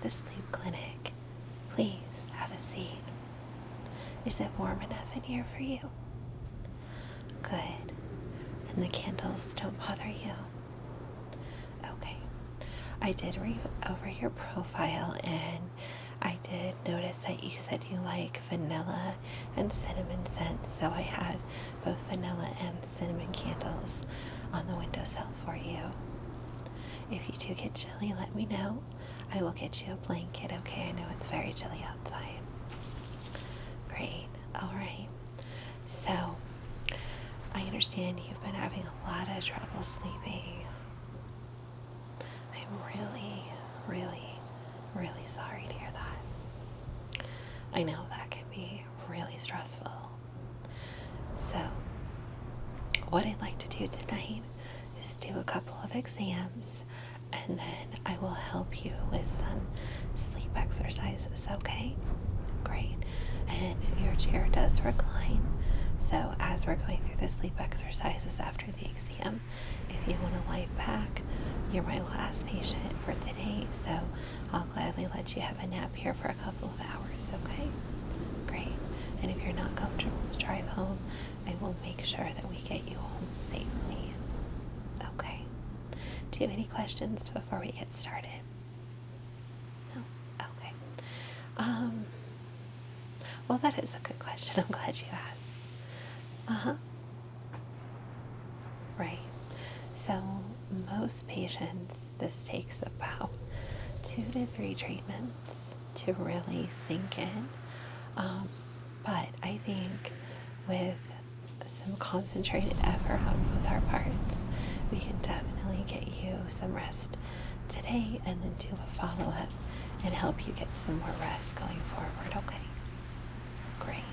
the sleep clinic. Please have a seat. Is it warm enough in here for you? Good. And the candles don't bother you? Okay. I did read over your profile, and I did notice that you said you like vanilla and cinnamon scents, so I have both vanilla and cinnamon candles on the windowsill for you. If you do get chilly, let me know. I will get you a blanket, okay? I know it's very chilly outside. Great. All right. So, I understand you've been having a lot of trouble sleeping. I'm really, really, really sorry to hear that. I know that can be really stressful. So, what I'd like to do tonight is do a couple of exams, and then I will help you with some sleep exercises, okay? Great. And your chair does recline, so as we're going through the sleep exercises after the exam, if you want to lie back, you're my last patient for today, so I'll gladly let you have a nap here for a couple of hours, okay? Great. And if you're not comfortable to drive home, I will make sure that we get you home safely. Okay. Do you have any questions before we get started? No? Okay. Well, that is a good question. I'm glad you asked. Right. So most patients, this takes about 2 to 3 treatments to really sink in. But I think with some concentrated effort on both our parts, we can definitely get you some rest today and then do a follow-up and help you get some more rest going forward, okay? Great.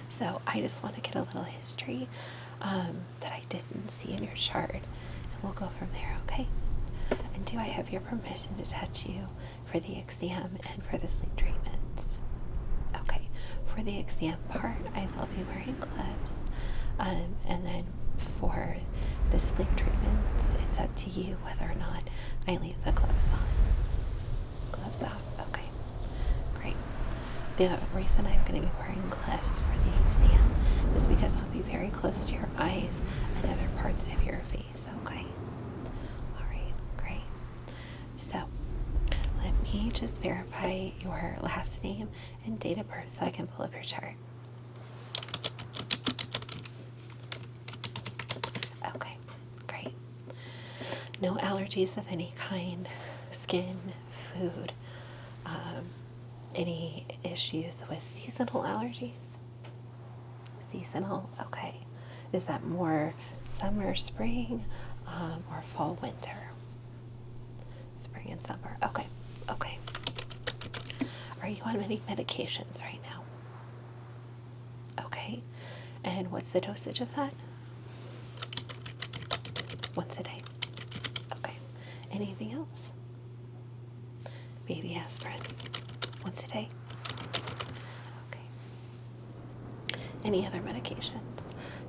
So I just want to get a little history that I didn't see in your chart, and we'll go from there, okay? And do I have your permission to touch you for the exam and for the sleep treatments? Okay, for the exam part, I will be wearing gloves, and then for the sleep treatments, it's up to you whether or not I leave the gloves on. Gloves off, okay, great. The reason I'm going to be wearing gloves for the exam is because I'll be very close to your eyes and other parts of your face, okay? All right, great. So, let me just verify your last name and date of birth so I can pull up your chart. Okay, great. No allergies of any kind, skin, food, any issues with seasonal allergies? Seasonal, okay. Is that more summer, spring, or fall, winter? Spring and summer, okay, okay. Are you on any medications right now? Okay, and what's the dosage of that? Once a day. Okay, anything else? Baby aspirin, once a day. Okay. Any other medications?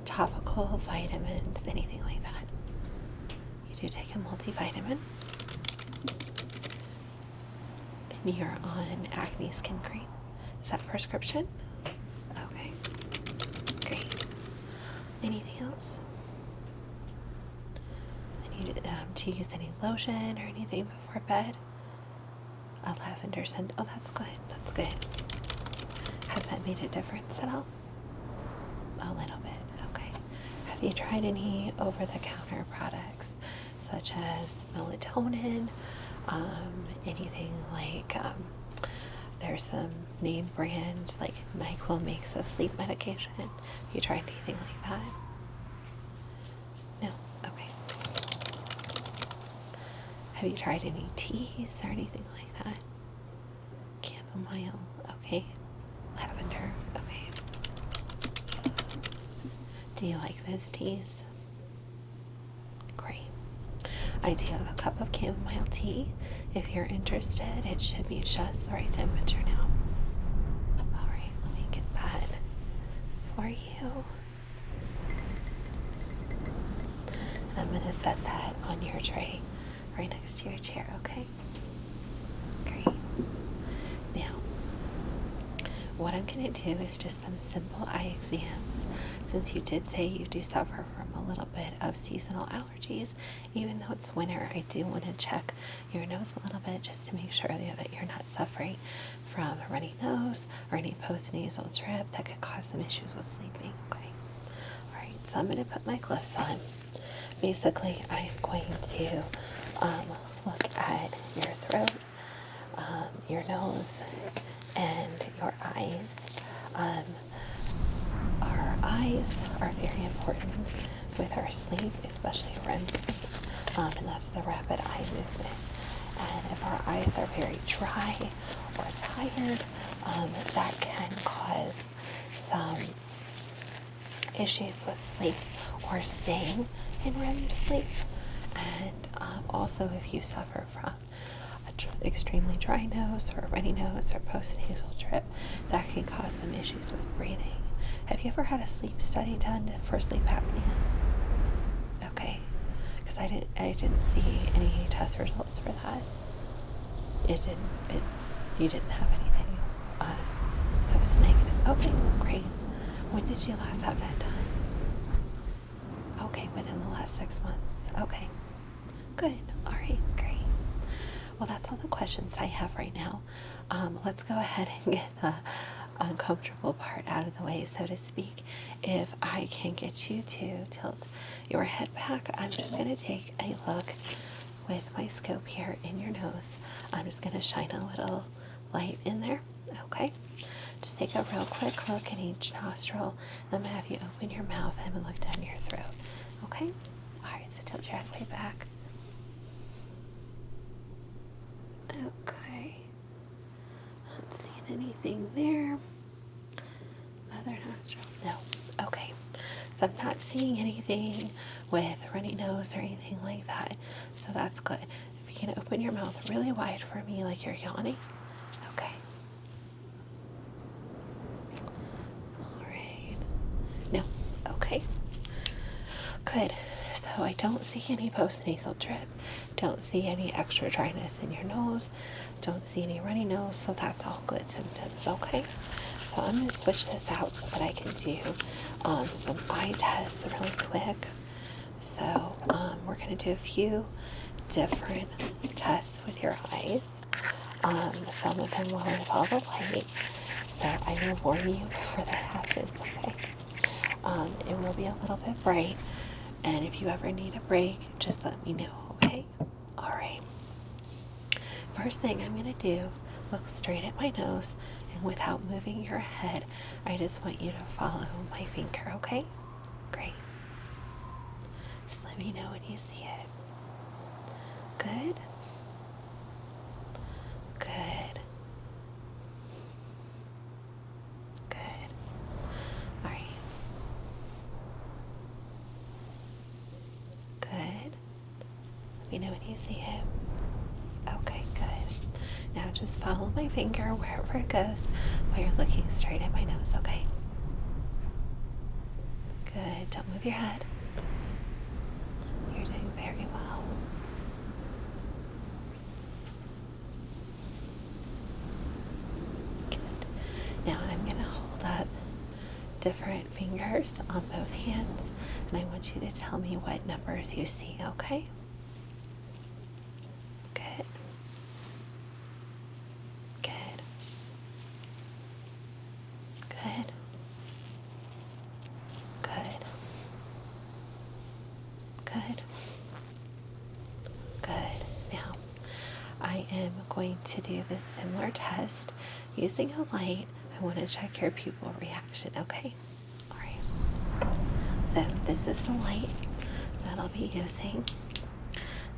Topical, vitamins, anything like that? You do take a multivitamin. And you're on acne skin cream. Is that prescription? Okay, great. Anything else? I need to use any lotion or anything before bed? A lavender scent. Oh, that's good. That's good. Has that made a difference at all? A little bit. Okay. Have you tried any over-the-counter products such as melatonin? Anything like there's some name brand like NyQuil makes a sleep medication. Have you tried anything like that? No? Okay. Have you tried any teas or anything like that? Chamomile, okay. Lavender, okay. Do you like those teas? Great. I do have a cup of chamomile tea. If you're interested, it should be just the right temperature now. All right, let me get that for you. I'm going to set that on your tray right next to your chair, okay? what I'm going to do is just some simple eye exams. Since you did say you do suffer from a little bit of seasonal allergies, even though it's winter, I do want to check your nose a little bit just to make sure that you're not suffering from a runny nose or any postnasal drip that could cause some issues with sleeping. Okay. All right. So I'm going to put my gloves on. Basically, I'm going to look at your throat, your nose, and your eyes. Our eyes are very important with our sleep, especially REM sleep, and that's the rapid eye movement. And if our eyes are very dry or tired, that can cause some issues with sleep or staying in REM sleep. And also, if you suffer from extremely dry nose or runny nose or postnasal drip, that can cause some issues with breathing. Have you ever had a sleep study done for sleep apnea? Okay, because I didn't see any test results for that. You didn't have anything, so it was negative. Okay, great. When did you last have that done? Okay, within the last 6 months. Okay, good. All right, great. Well, that's all the questions I have right now. Let's go ahead and get the uncomfortable part out of the way, so to speak. If I can get you to tilt your head back, I'm just going to take a look with my scope here in your nose. I'm just going to shine a little light in there. Okay. Just take a real quick look in each nostril. I'm going to have you open your mouth and look down your throat. Okay? All right, so tilt your head way back. Okay. Not seeing anything there. Other nostril. No. Okay. So I'm not seeing anything with runny nose or anything like that. So that's good. If you can open your mouth really wide for me like you're yawning. Okay. All right. No. Okay. Good. So I don't see any postnasal drip. Don't see any extra dryness in your nose. Don't see any runny nose. So that's all good symptoms. Okay. So I'm going to switch this out so that I can do some eye tests really quick. So we're going to do a few different tests with your eyes. Some of them will involve a light. So I will warn you before that happens, okay? It will be a little bit bright. And if you ever need a break, just let me know, okay? All right. First thing I'm going to do, look straight at my nose, and without moving your head, I just want you to follow my finger, okay? Great. Just let me know when you see it. Good. Good. Good. All right. Good. Let me know when you see it. Okay, good. Now just follow my finger wherever it goes while you're looking straight at my nose, okay? Good. Don't move your head. You're doing very well. Good. Now I'm going to hold up different fingers on both hands, and I want you to tell me what numbers you see, okay? Good. Good. Good. Good. Good. Good. Now, I am going to do this similar test using a light. I want to check your pupil reaction, okay? All right. So this is the light that I'll be using.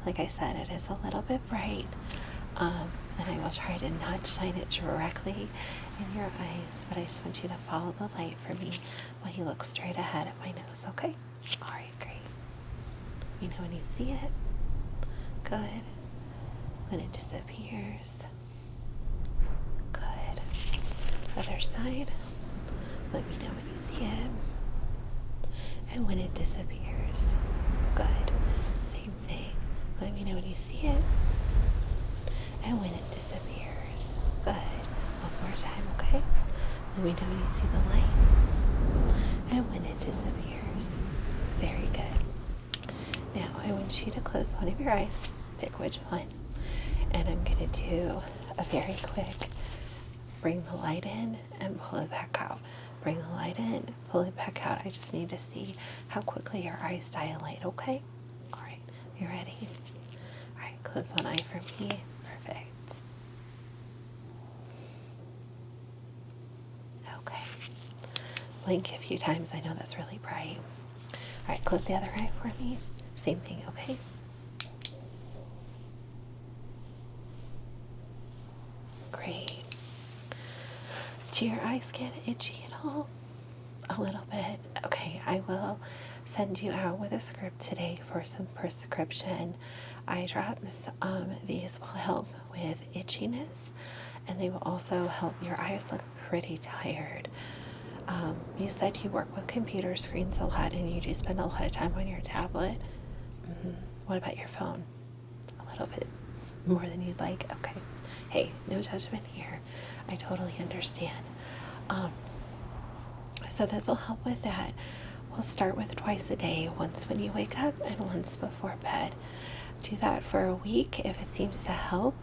Like I said, it is a little bit bright, and I will try to not shine it directly in your eyes, but I just want you to follow the light for me while you look straight ahead at my nose, okay? All right, great. You know when you see it? Good. When it disappears. Good. Other side. Let me know when you see it. And when it disappears. Good. Same thing. Let me know when you see it. And when it disappears. Good. One more time, okay? Let me know when you see the light and when it disappears. Very good. Now I want you to close one of your eyes, pick which one, and I'm going to do a very quick bring the light in and pull it back out. Bring the light in, pull it back out. I just need to see how quickly your eyes dilate, okay? All right, you ready? All right, close one eye for me. Perfect. Okay. Blink a few times. I know that's really bright. All right, close the other eye for me. Same thing, okay? Great. Do your eyes get itchy at all? A little bit. Okay, I will send you out with a script today for some prescription eye drops. These will help with itchiness, and they will also help your eyes look pretty tired. You said you work with computer screens a lot and you do spend a lot of time on your tablet. What about your phone? A little bit more than you'd like? Okay. Hey, no judgment here. I totally understand. So this will help with that. We'll start with twice a day, once when you wake up and once before bed. Do that for a week. If it seems to help,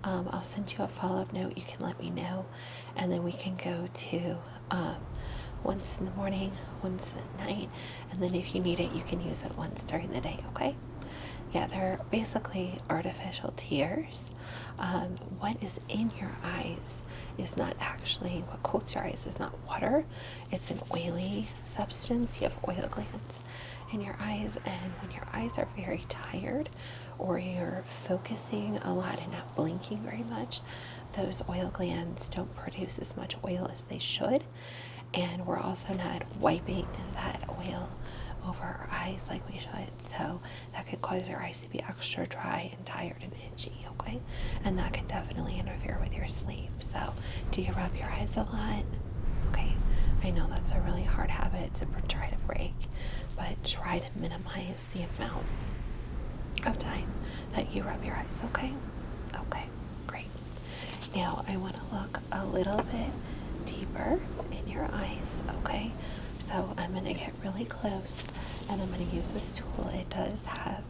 I'll send you a follow-up note. You can let me know, and then we can go to once in the morning, once at night, and then if you need it, you can use it once during the day, okay? Yeah, they're basically artificial tears. What is in your eyes is not actually, what coats your eyes is not water. It's an oily substance. You have oil glands in your eyes, and when your eyes are very tired or you're focusing a lot and not blinking very much, those oil glands don't produce as much oil as they should. And we're also not wiping that oil over our eyes like we should, so that could cause your eyes to be extra dry and tired and itchy, okay? And that can definitely interfere with your sleep. So do you rub your eyes a lot? Okay, I know that's a really hard habit to try to break, but try to minimize the amount of time that you rub your eyes, okay? Okay, great. Now I want to look a little bit deeper in your eyes, okay? So I'm going to get really close and I'm going to use this tool. It does have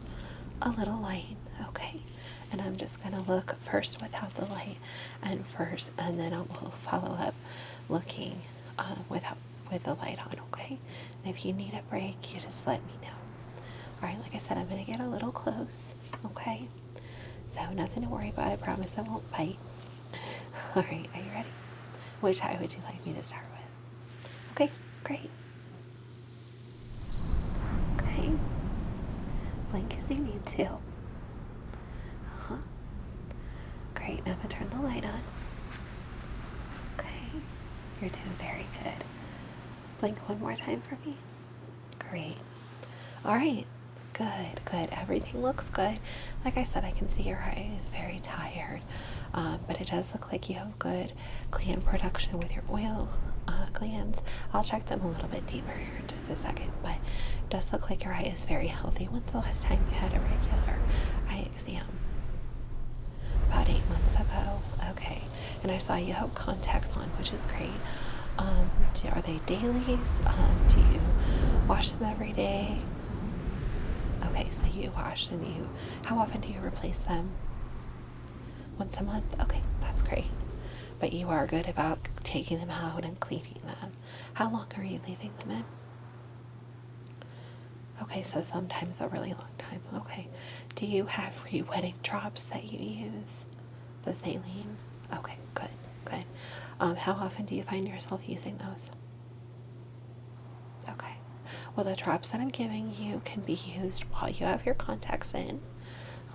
a little light, okay? And I'm just going to look first without the light and then I will follow up looking with the light on, okay? And if you need a break, you just let me know. All right, like I said, I'm going to get a little close, okay? So nothing to worry about. I promise I won't bite. All right, are you ready? Which eye would you like me to start with? Okay, great. Okay. Blink as you need to. Great. Now I'm going to turn the light on. Okay. You're doing very good. Blink one more time for me. Great. All right. Good, good. Everything looks good. Like I said, I can see your eye is very tired, but it does look like you have good gland production with your oil glands. I'll check them a little bit deeper here in just a second, but it does look like your eye is very healthy. When's the last time you had a regular eye exam? About 8 months ago. Okay. And I saw you have contacts on, which is great. Are they dailies? Do you wash them every day? Okay, so you wash and how often do you replace them? Once a month? Okay, that's great. But you are good about taking them out and cleaning them. How long are you leaving them in? Okay, so sometimes a really long time. Okay. Do you have re-wetting drops that you use? The saline? Okay, good, good. How often do you find yourself using those? Okay. Well, the drops that I'm giving you can be used while you have your contacts in.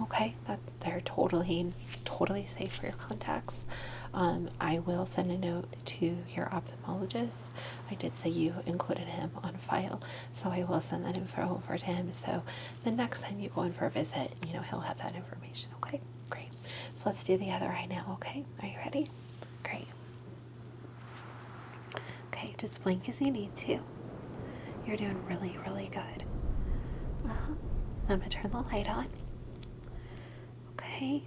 Okay, they're totally safe for your contacts. I will send a note to your ophthalmologist. I did say you included him on file, so I will send that info over to him. So the next time you go in for a visit, he'll have that information. Okay, great. So let's do the other eye now. Okay, are you ready? Great. Okay, just blink as you need to. You're doing really, really good. I'm gonna turn the light on. Okay.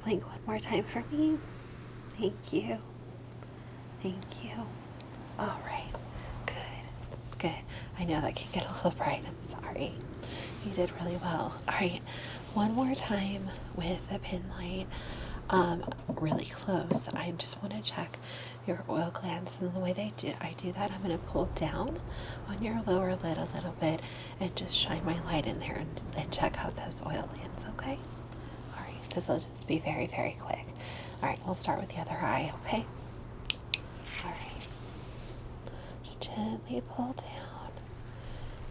Blink one more time for me. Thank you. Thank you. All right. Good. Good. I know that can get a little bright. I'm sorry. You did really well. All right. One more time with the pin light. Really close. I just want to check your oil glands, and the way I do that, I'm going to pull down on your lower lid a little bit and just shine my light in there and check out those oil glands. Okay. All right. This will just be very, very quick. All right. We'll start with the other eye. Okay. All right. Just gently pull down.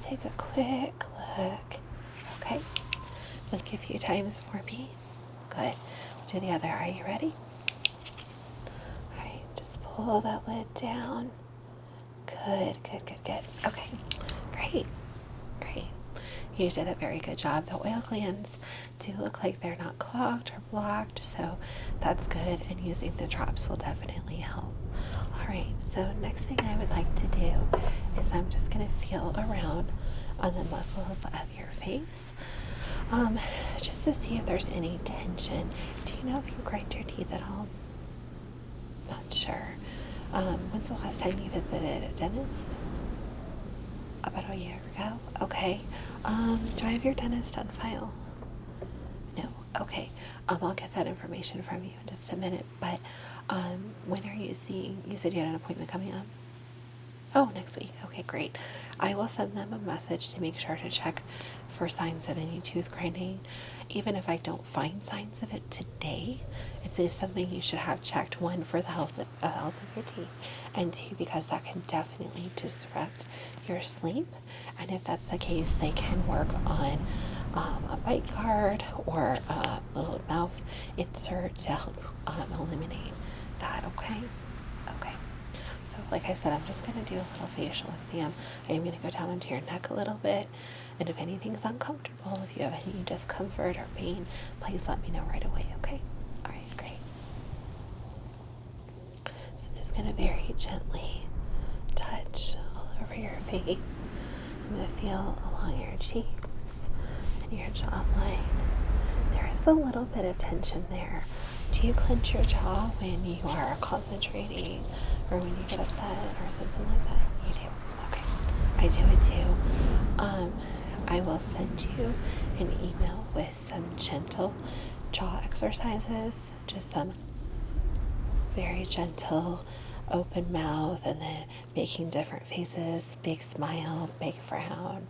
Take a quick look. Okay. Blink a few times for me. Good. Do the other. Are you ready? All right, just pull that lid down. Good, good, good, good. Okay, great, great. You did a very good job. The oil glands do look like they're not clogged or blocked, so that's good, and using the drops will definitely help. All right, so next thing I would like to do is I'm just going to feel around on the muscles of your face. Just to see if there's any tension. Do you know if you grind your teeth at all? Not sure. When's the last time you visited a dentist? About a year ago? Okay. Do I have your dentist on file? No. Okay. I'll get that information from you in just a minute, but when are you seeing? You said you had an appointment coming up? Oh, next week. Okay, great. I will send them a message to make sure to check for signs of any tooth grinding. Even if I don't find signs of it today, it is something you should have checked. One, for the health of your teeth, and two, because that can definitely disrupt your sleep. And if that's the case, they can work on a bite guard or a little mouth insert to help eliminate that. Okay. Okay. So like I said, I'm just going to do a little facial exam. I am going to go down into your neck a little bit. And if anything's uncomfortable, if you have any discomfort or pain, please let me know right away, okay? All right, great. So I'm just going to very gently touch all over your face. I'm going to feel along your cheeks and your jawline. There is a little bit of tension there. Do you clench your jaw when you are concentrating or when you get upset or something like that? You do? Okay. I do it too. I will send you an email with some gentle jaw exercises, just some very gentle open mouth, and then making different faces, big smile, big frown,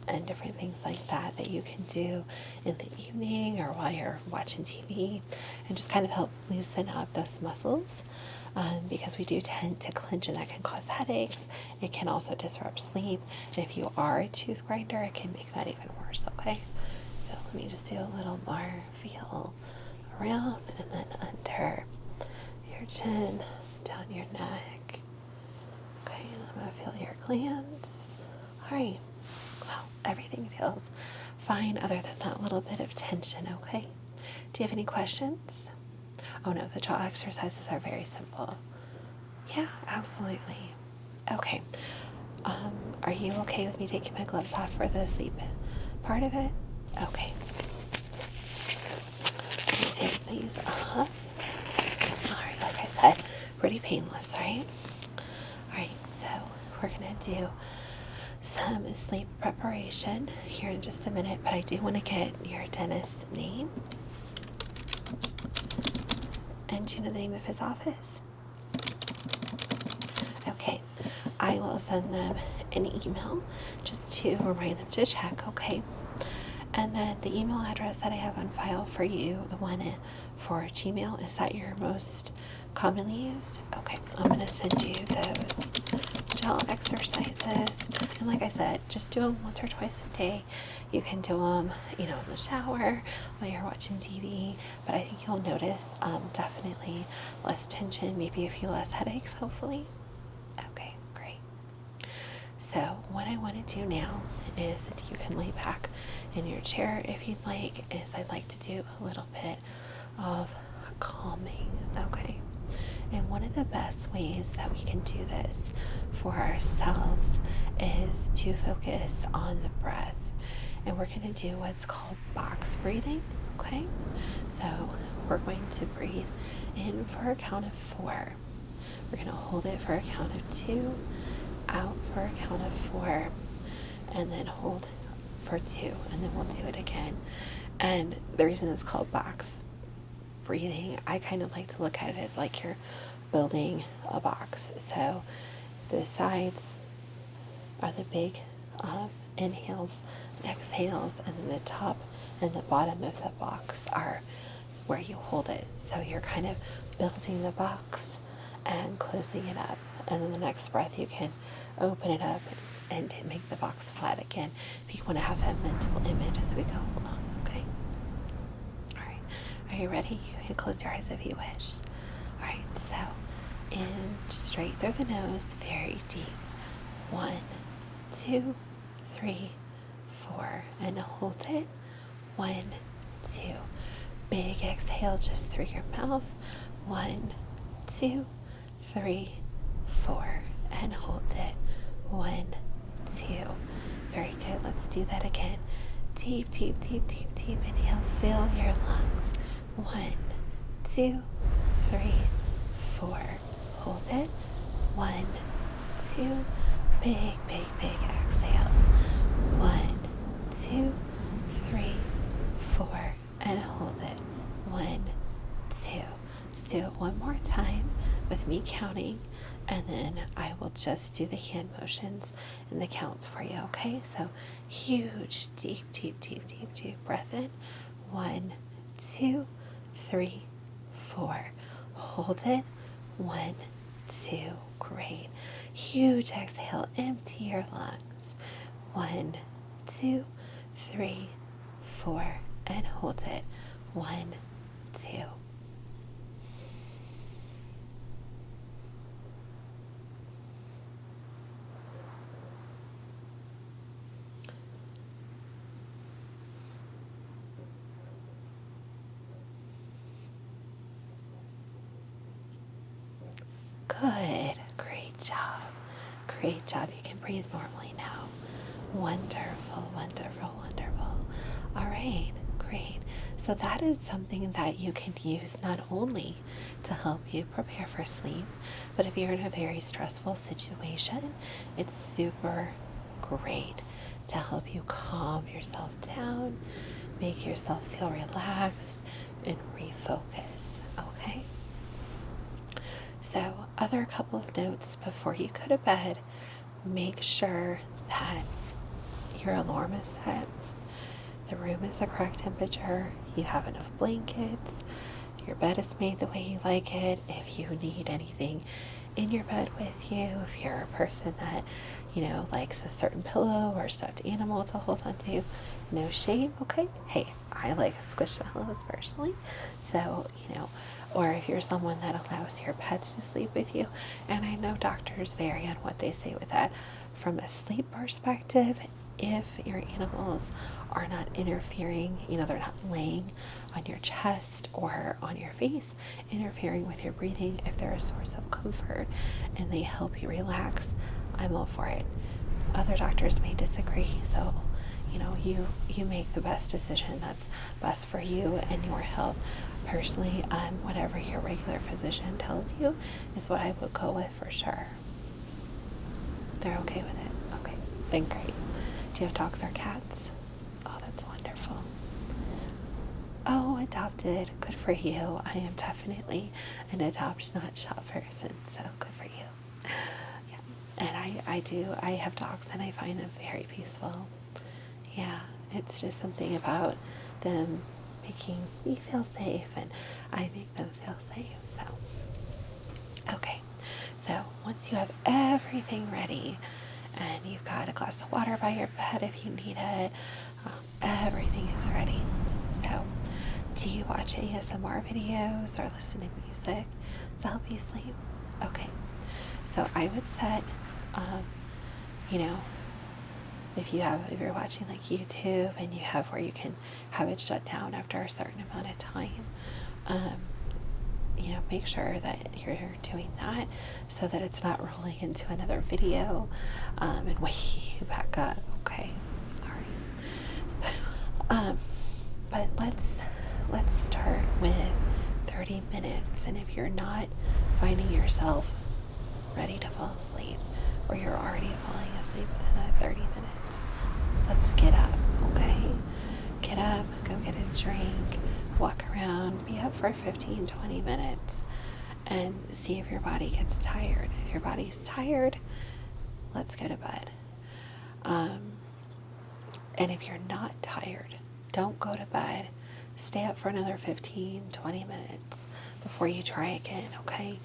and different things like that that you can do in the evening or while you're watching TV, and just kind of help loosen up those muscles. Because we do tend to clench, and that can cause headaches. It can also disrupt sleep. And if you are a tooth grinder, it can make that even worse, okay? So let me just do a little more feel around and then under your chin, down your neck. Okay, and I'm going to feel your glands. All right. Wow, everything feels fine other than that little bit of tension, okay? Do you have any questions? Oh no, the jaw exercises are very simple. Yeah, absolutely. Okay. Are you okay with me taking my gloves off for the sleep part of it? Okay. Let me take these off. Alright, like I said, pretty painless, right? Alright, so we're gonna do some sleep preparation here in just a minute, but I do want to get your dentist's name. And do you know the name of his office? Okay, I will send them an email just to remind them to check, okay? And then the email address that I have on file for you, the one for Gmail, is that your most commonly used? Okay, I'm going to send you those jaw exercises. And like I said, just do them once or twice a day. You can do them, in the shower while you're watching TV. But I think you'll notice definitely less tension, maybe a few less headaches, hopefully. Okay, great. So what I want to do now is, you can lay back in your chair if you'd like, is I'd like to do a little bit of calming, okay? And one of the best ways that we can do this for ourselves is to focus on the breath. And we're going to do what's called box breathing, okay? So we're going to breathe in for a count of 4. We're going to hold it for a count of 2, out for a count of 4, and then hold for 2, and then we'll do it again. And the reason it's called box breathing, I kind of like to look at it as like you're building a box. So the sides are the big inhales and exhales, and then the top and the bottom of the box are where you hold it. So you're kind of building the box and closing it up, and then the next breath you can open it up and make the box flat again if you want to have that mental image as we go along. Okay, all right, are you ready? You can close your eyes if you wish. All right, so in straight through the nose, very deep. 1, 2, 3, 4, and hold it. 1, 2. Big exhale just through your mouth. 1, 2, 3, 4, and hold it. 1, 2. Very good. Let's do that again. Deep, deep, deep, deep, deep inhale. Fill your lungs. 1, 2, 3, 4. Hold it. 1, 2. Big, big, big exhale. 1, 2, 3, 4, and hold it. 1, 2. Let's do it one more time with me counting, and then I will just do the hand motions and the counts for you, okay? So huge, deep, deep, deep, deep, deep breath in. 1, 2, 3, 4. Hold it. 1, 2. Great. Huge exhale. Empty your lungs. 1, 2, 3, 4, and hold it. 1, 2. Good. Great job. Great job. You can breathe normally now. Wonderful, wonderful, wonderful. All right. Great. So that is something that you can use not only to help you prepare for sleep, but if you're in a very stressful situation, it's super great to help you calm yourself down, make yourself feel relaxed, and refocus. Okay? So, other couple of notes before you go to bed, make sure that your alarm is set, the room is the correct temperature, you have enough blankets, your bed is made the way you like it. If you need anything in your bed with you, if you're a person that, likes a certain pillow or stuffed animal to hold on to, no shame, okay? Hey, I like squishmallows personally, so, or if you're someone that allows your pets to sleep with you, and I know doctors vary on what they say with that. From a sleep perspective, if your animals are not interfering, they're not laying on your chest or on your face, interfering with your breathing, if they're a source of comfort and they help you relax, I'm all for it. Other doctors may disagree, so you make the best decision that's best for you and your health. Personally, whatever your regular physician tells you is what I would go with for sure. They're okay with it? Okay, then great. Do you have dogs or cats? Oh, that's wonderful. Oh, adopted. Good for you. I am definitely an adopt, not shop person, so good for you. Yeah, and I have dogs and I find them very peaceful. Yeah, it's just something about them making me feel safe, and I make them feel safe. So, okay. So once you have everything ready, and you've got a glass of water by your bed if you need it, everything is ready. So, do you watch ASMR videos or listen to music to help you sleep? Okay. So I would set, if you're watching like YouTube and you have where you can have it shut down after a certain amount of time, make sure that you're doing that so that it's not rolling into another video and waking you back up. Okay. All right. So, but let's start with the 30 minutes. And if you're not finding yourself ready to fall asleep, or you're already falling asleep within that 30 minutes, let's get up, okay? Get up, go get a drink, walk around, be up for 15, 20 minutes, and see if your body gets tired. If your body's tired, let's go to bed. And if you're not tired, don't go to bed. Stay up for another 15, 20 minutes before you try again, okay?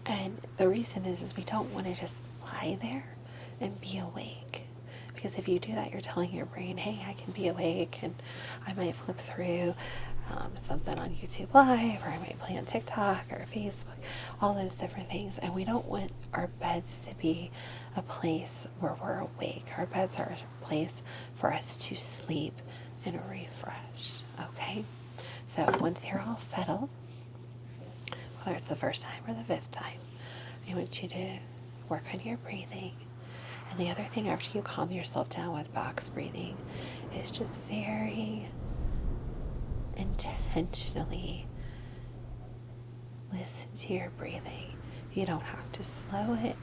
And the reason is we don't want to just lie there and be awake. Because if you do that, you're telling your brain, hey, I can be awake, and I might flip through something on YouTube Live, or I might play on TikTok or Facebook, all those different things. And we don't want our beds to be a place where we're awake. Our beds are a place for us to sleep and refresh, okay? So once you're all settled, whether it's the first time or the fifth time, I want you to work on your breathing. And the other thing, after you calm yourself down with box breathing, is just very intentionally listen to your breathing. You don't have to slow it.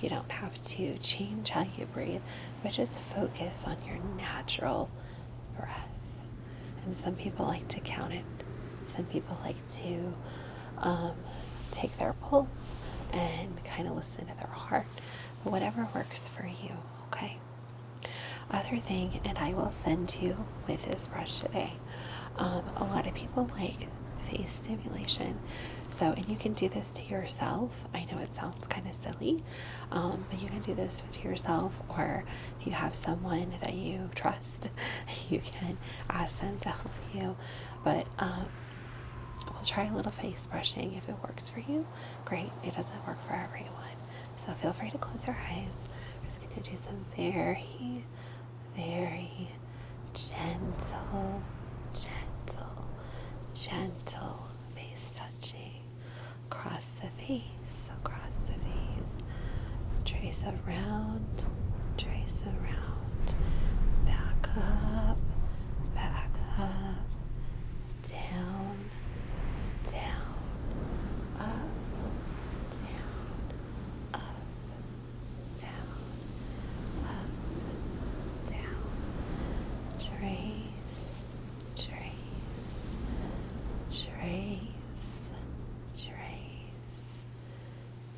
You don't have to change how you breathe, but just focus on your natural breath. And some people like to count it. Some people like to take their pulse and kind of listen to their heart. But whatever works for you, okay? Other thing, and I will send you with this brush today, a lot of people like face stimulation. So, and you can do this to yourself. I know it sounds kind of silly, but you can do this to yourself, or if you have someone that you trust, you can ask them to help you. But we'll try a little face brushing. If it works for you, great. It doesn't work for everyone. So feel free to close your eyes. We're just going to do some very, very gentle face touching across the face, trace around, back up, down, up, down, trace,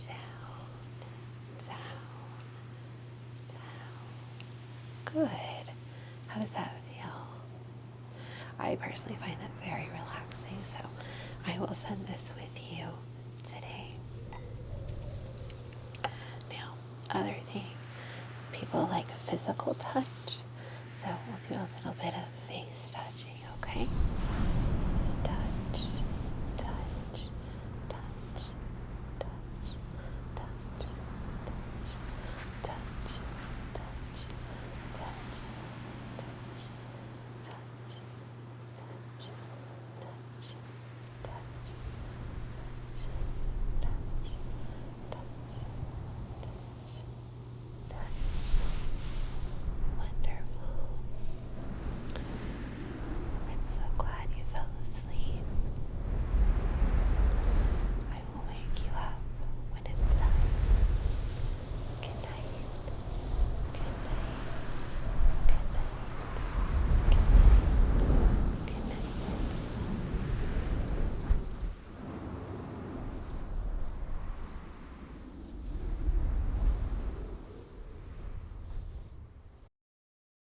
down. Good. How does that feel? I personally find that very relaxing, so I will send this with you today. Now, other thing, people like physical touch, so we'll do a little bit of face touching, okay?